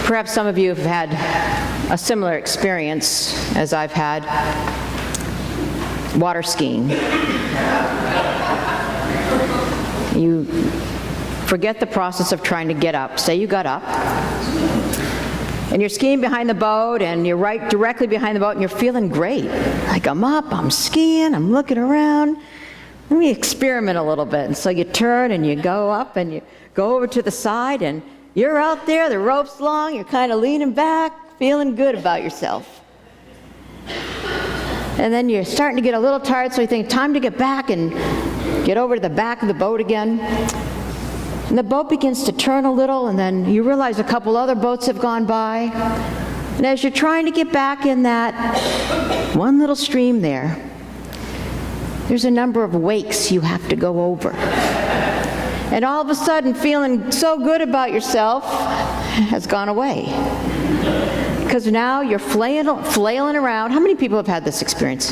Perhaps some of you have had a similar experience as I've had. Water skiing. You forget the process of trying to get up. Say you got up, and you're skiing behind the boat, and you're right directly behind the boat, and you're feeling great. Like, I'm up, I'm skiing, I'm looking around. Let me experiment a little bit. And so you turn and you go up and you go over to the side, and you're out there, the rope's long, you're kind of leaning back, feeling good about yourself. And then you're starting to get a little tired, so you think, time to get back and get over to the back of the boat again. And the boat begins to turn a little, and then you realize a couple other boats have gone by. And as you're trying to get back in that one little stream there, there's a number of wakes you have to go over. And all of a sudden, feeling so good about yourself has gone away. Because now you're flailing around. How many people have had this experience?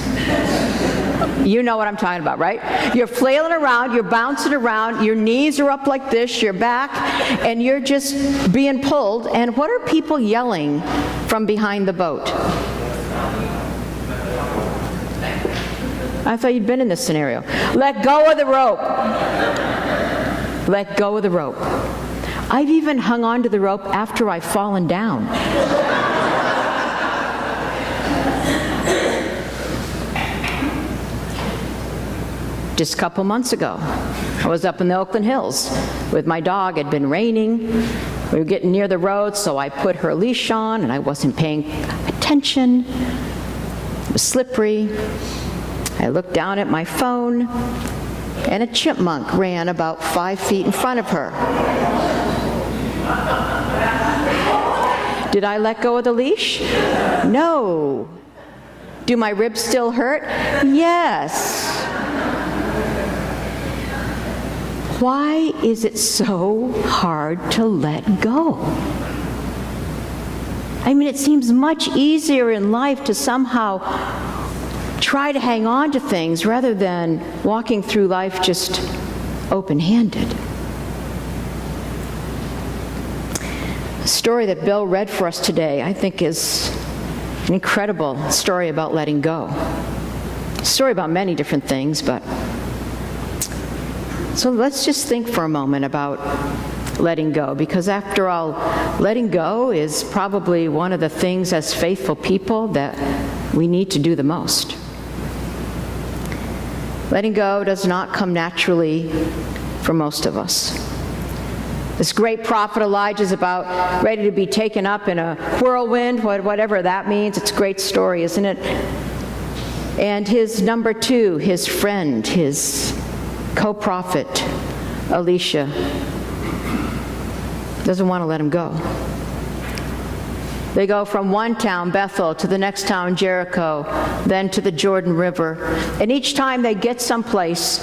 You know what I'm talking about, right? You're flailing around, you're bouncing around, your knees are up like this, your back, and you're just being pulled. And what are people yelling from behind the boat? I thought you'd been in this scenario. Let go of the rope. Let go of the rope. I've even hung on to the rope after I've fallen down. Just a couple months ago, I was up in the Oakland Hills with my dog. It had been raining. We were getting near the road, so I put her leash on, and I wasn't paying attention. It was slippery. I looked down at my phone, and a chipmunk ran about 5 feet in front of her. Did I let go of the leash? No. Do my ribs still hurt? Yes. Why is it so hard to let go? I mean, it seems much easier in life to somehow try to hang on to things rather than walking through life just open-handed. The story that Bill read for us today, I think, is an incredible story about letting go. A story about many different things, but so let's just think for a moment about letting go, because after all, letting go is probably one of the things as faithful people that we need to do the most. Letting go does not come naturally for most of us. This great prophet Elijah is about ready to be taken up in a whirlwind, whatever that means. It's a great story, isn't it? And his number two, his friend, his co-prophet, Elisha, doesn't want to let him go. They go from one town, Bethel, to the next town, Jericho, then to the Jordan River. And each time they get someplace,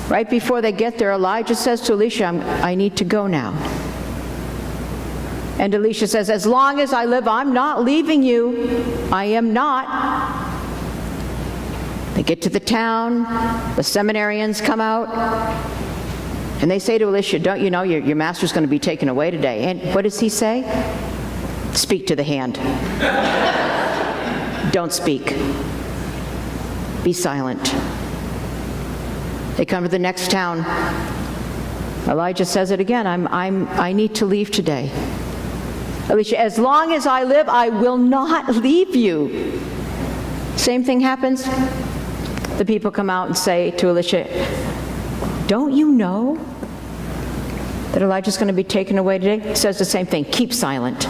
right before they get there, Elijah says to Elisha, I need to go now. And Elisha says, as long as I live, I'm not leaving you. I am not. They get to the town, the seminarians come out, and they say to Elisha, don't you know your master's going to be taken away today? And what does he say? Speak to the hand. Don't speak. Be silent. They come to the next town. Elijah says it again, I need to leave today. Elisha, as long as I live, I will not leave you. Same thing happens. The people come out and say to Elisha, don't you know that Elijah's going to be taken away today? He says the same thing, keep silent.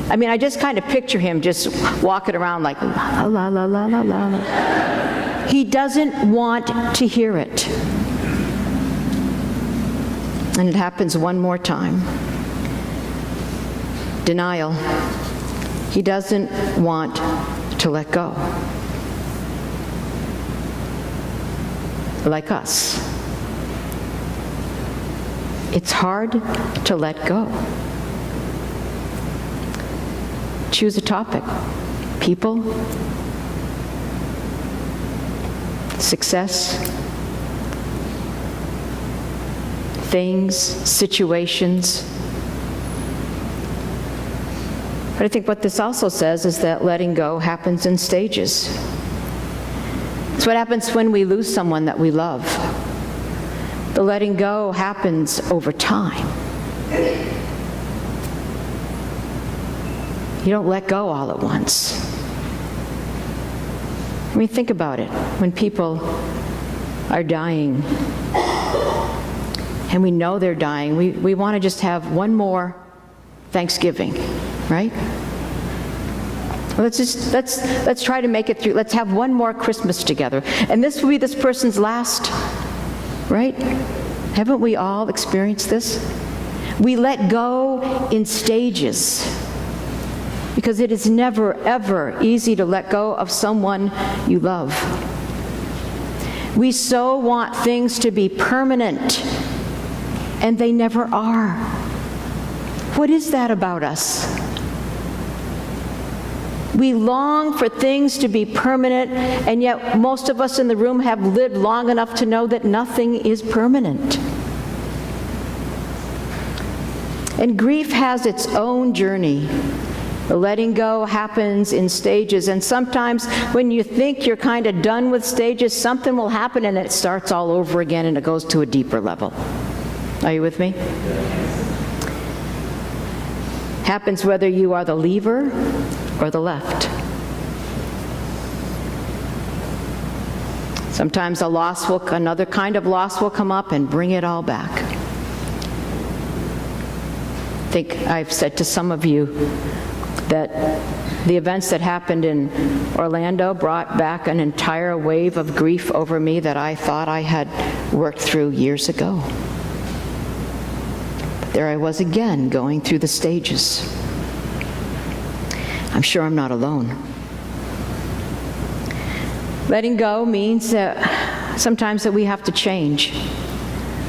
I mean, I just kind of picture him just walking around like, la, la, la, la, la, la. He doesn't want to hear it. And it happens one more time. Denial. He doesn't want to let go. Like us. It's hard to let go. Choose a topic. People, success, things, situations. But I think what this also says is that letting go happens in stages. It's what happens when we lose someone that we love. The letting go happens over time. You don't let go all at once. I mean, think about it. When people are dying, and we know they're dying, we want to just have one more Thanksgiving, right? Let's try to make it through. Let's have one more Christmas together. And this will be this person's last, right? Haven't we all experienced this? We let go in stages because it is never, ever easy to let go of someone you love. We so want things to be permanent, and they never are. What is that about us? We long for things to be permanent, and yet most of us in the room have lived long enough to know that nothing is permanent. And grief has its own journey. The letting go happens in stages, and sometimes when you think you're kind of done with stages, something will happen and it starts all over again and it goes to a deeper level. Are you with me? Happens whether you are the lever or the left. Sometimes another kind of loss will come up and bring it all back. I think I've said to some of you that the events that happened in Orlando brought back an entire wave of grief over me that I thought I had worked through years ago. But there I was again, going through the stages. I'm sure I'm not alone. Letting go means that sometimes that we have to change.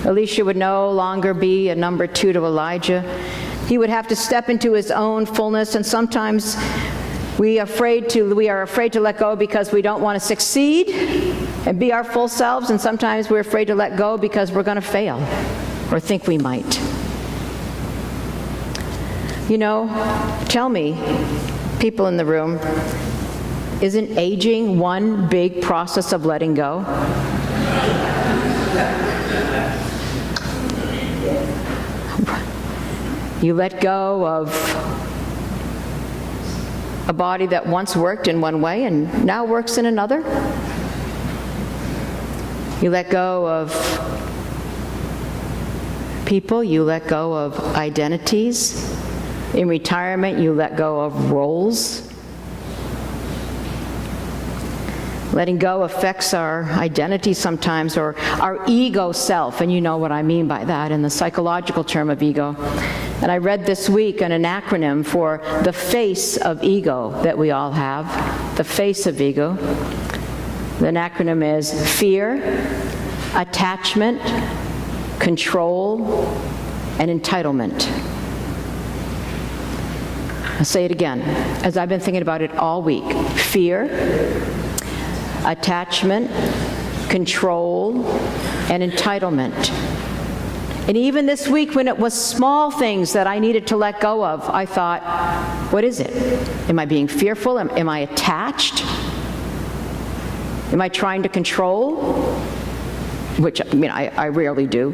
Elisha would no longer be a number 2 to Elijah. He would have to step into his own fullness, and sometimes we are afraid to let go because we don't want to succeed and be our full selves, and sometimes we're afraid to let go because we're going to fail or think we might. You know, tell me, people in the room, isn't aging one big process of letting go? You let go of a body that once worked in one way and now works in another. You let go of people, you let go of identities. In retirement, you let go of roles. Letting go affects our identity sometimes, or our ego self, and you know what I mean by that in the psychological term of ego. And I read this week an acronym for the face of ego that we all have, the face of ego. The acronym is fear, attachment, control, and entitlement. I'll say it again, as I've been thinking about it all week. Fear, attachment, control, and entitlement. And even this week, when it was small things that I needed to let go of, I thought, what is it? Am I being fearful? Am I attached? Am I trying to control? Which, I mean, I rarely do.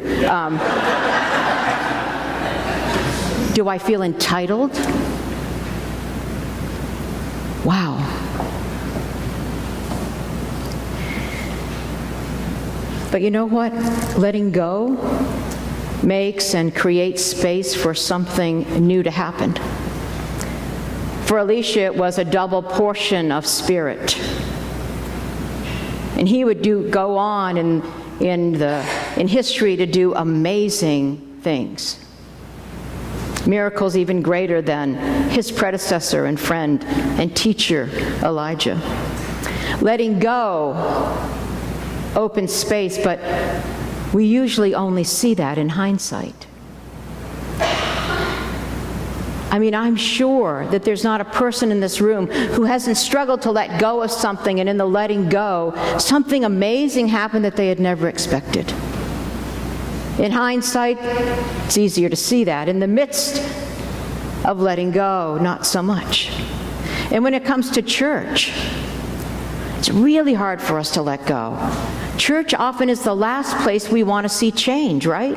Do I feel entitled? Wow. But you know what? Letting go makes and creates space for something new to happen. For Elisha, it was a double portion of spirit. And he would go on in history to do amazing things. Miracles even greater than his predecessor and friend and teacher, Elijah. Letting go opens space, but we usually only see that in hindsight. I mean, I'm sure that there's not a person in this room who hasn't struggled to let go of something, and in the letting go, something amazing happened that they had never expected. In hindsight, it's easier to see that. In the midst, of letting go, not so much. And when it comes to church, it's really hard for us to let go. Church often is the last place we want to see change, right?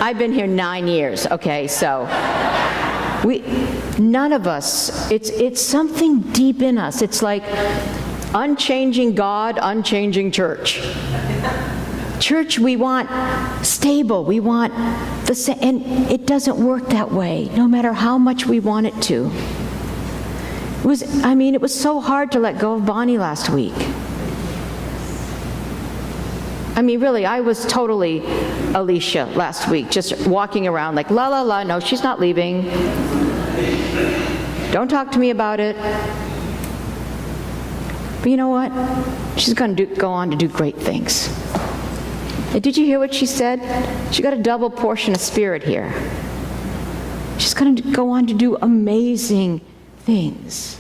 I've been here 9 years, okay, so none of us, it's something deep in us. It's like unchanging God, unchanging church. Church, we want stable, we want the same, and it doesn't work that way, no matter how much we want it to. It was so hard to let go of Bonnie last week. Really, I was totally Alicia last week, just walking around like, la, la, la, no, she's not leaving. Don't talk to me about it. But you know what? She's going to go on to do great things. And did you hear what she said? She got a double portion of spirit here. She's going to go on to do amazing things.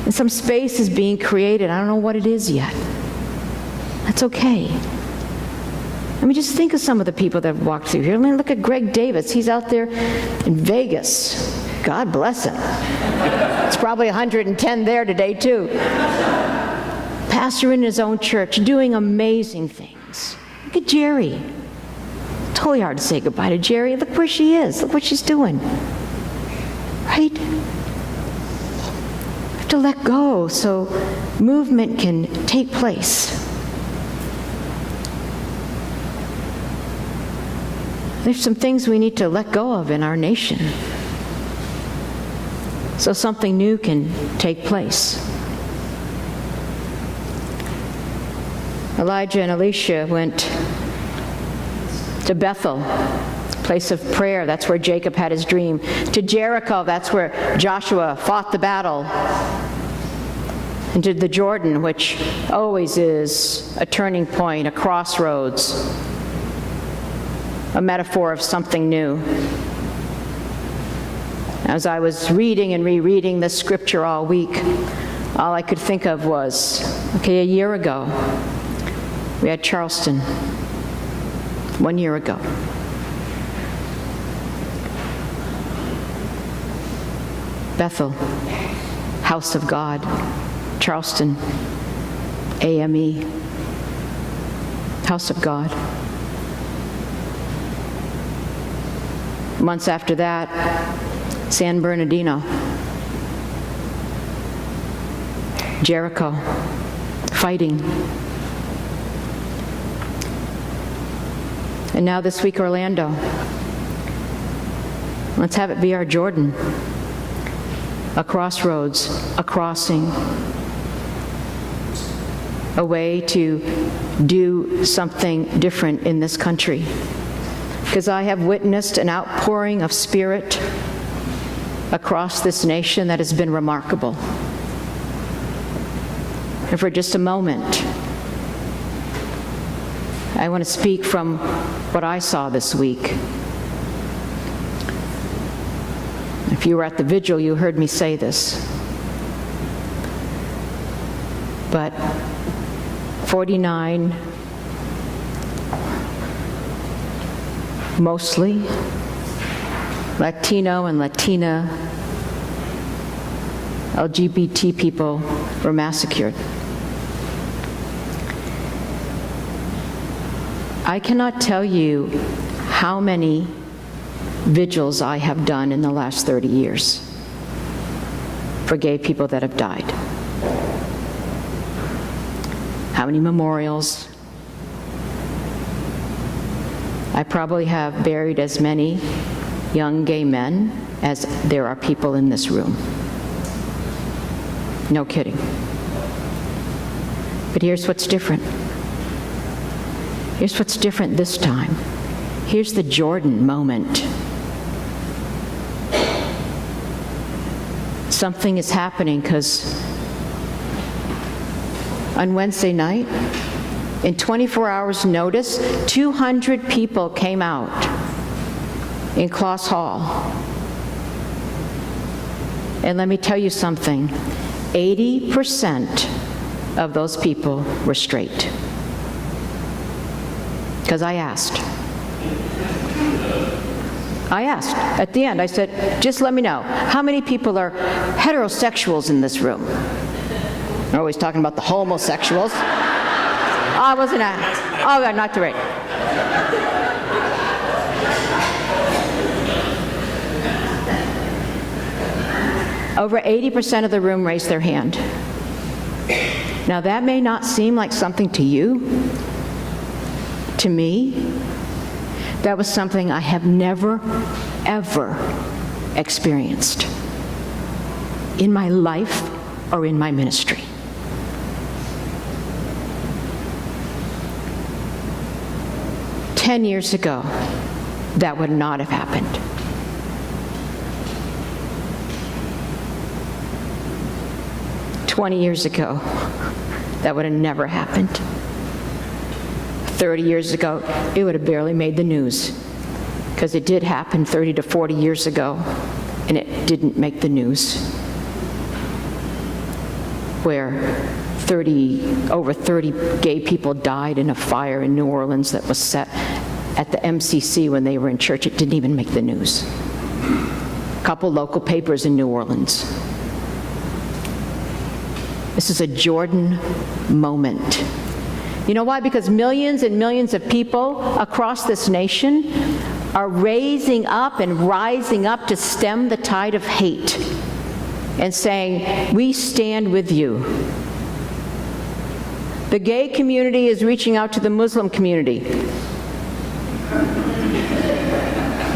And some space is being created. I don't know what it is yet. That's okay. Just think of some of the people that have walked through here. Look at Greg Davis. He's out there in Vegas. God bless him. It's probably 110 there today, too. Pastor in his own church, doing amazing things. Look at Jerry. Totally hard to say goodbye to Jerry. Look where she is. Look what she's doing. Right? We have to let go so movement can take place. There's some things we need to let go of in our nation so something new can take place. Elijah and Elisha went to Bethel, place of prayer. That's where Jacob had his dream. To Jericho, that's where Joshua fought the battle. And to the Jordan, which always is a turning point, a crossroads, a metaphor of something new. As I was reading and rereading this scripture all week, all I could think of was, a year ago, we had Charleston. 1 year ago. Bethel, House of God. Charleston, AME, House of God. Months after that, San Bernardino, Jericho, fighting. And now this week, Orlando. Let's have it be our Jordan. A crossroads, a crossing, a way to do something different in this country. Because I have witnessed an outpouring of spirit across this nation that has been remarkable. And for just a moment, I want to speak from what I saw this week. If you were at the vigil, you heard me say this. But 49, mostly Latino and Latina LGBT people were massacred. I cannot tell you how many vigils I have done in the last 30 years for gay people that have died. How many memorials? I probably have buried as many young gay men as there are people in this room. No kidding. But here's what's different. Here's what's different this time. Here's the Jordan moment. Something is happening because on Wednesday night, in 24 hours notice, 200 people came out in Kloss Hall. And let me tell you something, 80% of those people were straight. because I asked. At the end, I said, just let me know, how many people are heterosexuals in this room? We're always talking about the homosexuals. I wasn't not the right. Over 80% of the room raised their hand. Now that may not seem like something to you. To me, that was something I have never, ever experienced in my life or in my ministry. Ten years ago, that would not have happened. "20 years ago, that would have never happened. 30 years ago, it would have barely made the news, because it did happen 30 to 40 years ago, and it didn't make the news, where over 30 gay people died in a fire in New Orleans that was set at the MCC when they were in church. It didn't even make the news. A couple local papers in New Orleans. This is a Jordan moment. You know why? Because millions and millions of people across this nation are raising up and rising up to stem the tide of hate and saying, we stand with you. The gay community is reaching out to the Muslim community.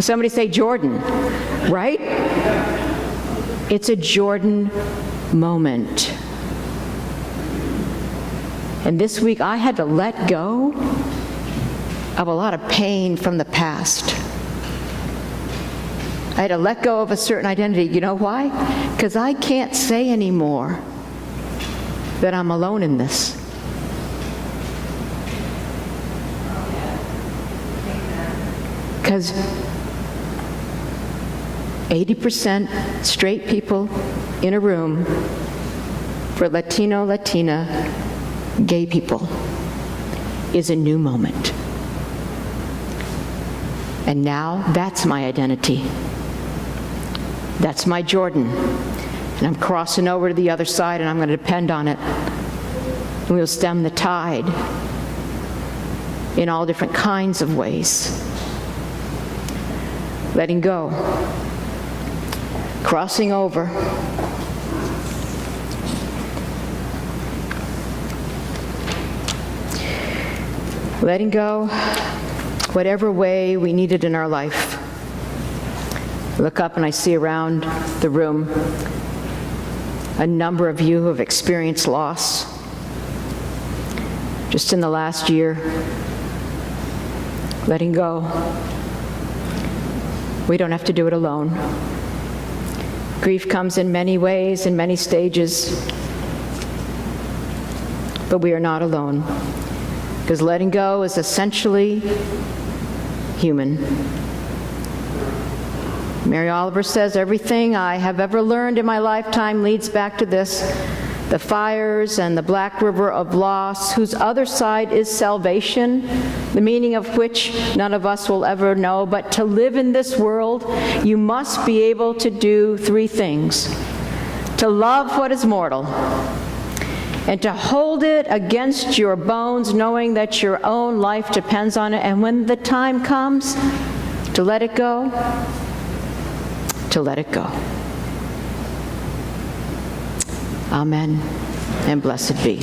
Somebody say Jordan, right? It's a Jordan moment. And this week I had to let go of a lot of pain from the past. I had to let go of a certain identity. You know why? Because I can't say anymore that I'm alone in this. Because 80% straight people in a room for Latino, Latina, gay people is a new moment. And now that's my identity. That's my Jordan. And I'm crossing over to the other side, and I'm going to depend on it. And we'll stem the tide in all different kinds of ways. Letting go. Crossing over. Letting go whatever way we need it in our life. I look up and I see around the room a number of you who have experienced loss just in the last year. Letting go. We don't have to do it alone. Grief comes in many ways, in many stages, but we are not alone. Because letting go is essentially human. Mary Oliver says, everything I have ever learned in my lifetime leads back to this: the fires and the black river of loss, whose other side is salvation, the meaning of which none of us will ever know. But to live in this world, you must be able to do three things: to love what is mortal, and to hold it against your bones, knowing that your own life depends on it. And when the time comes to let it go, to let it go. Amen, and blessed be.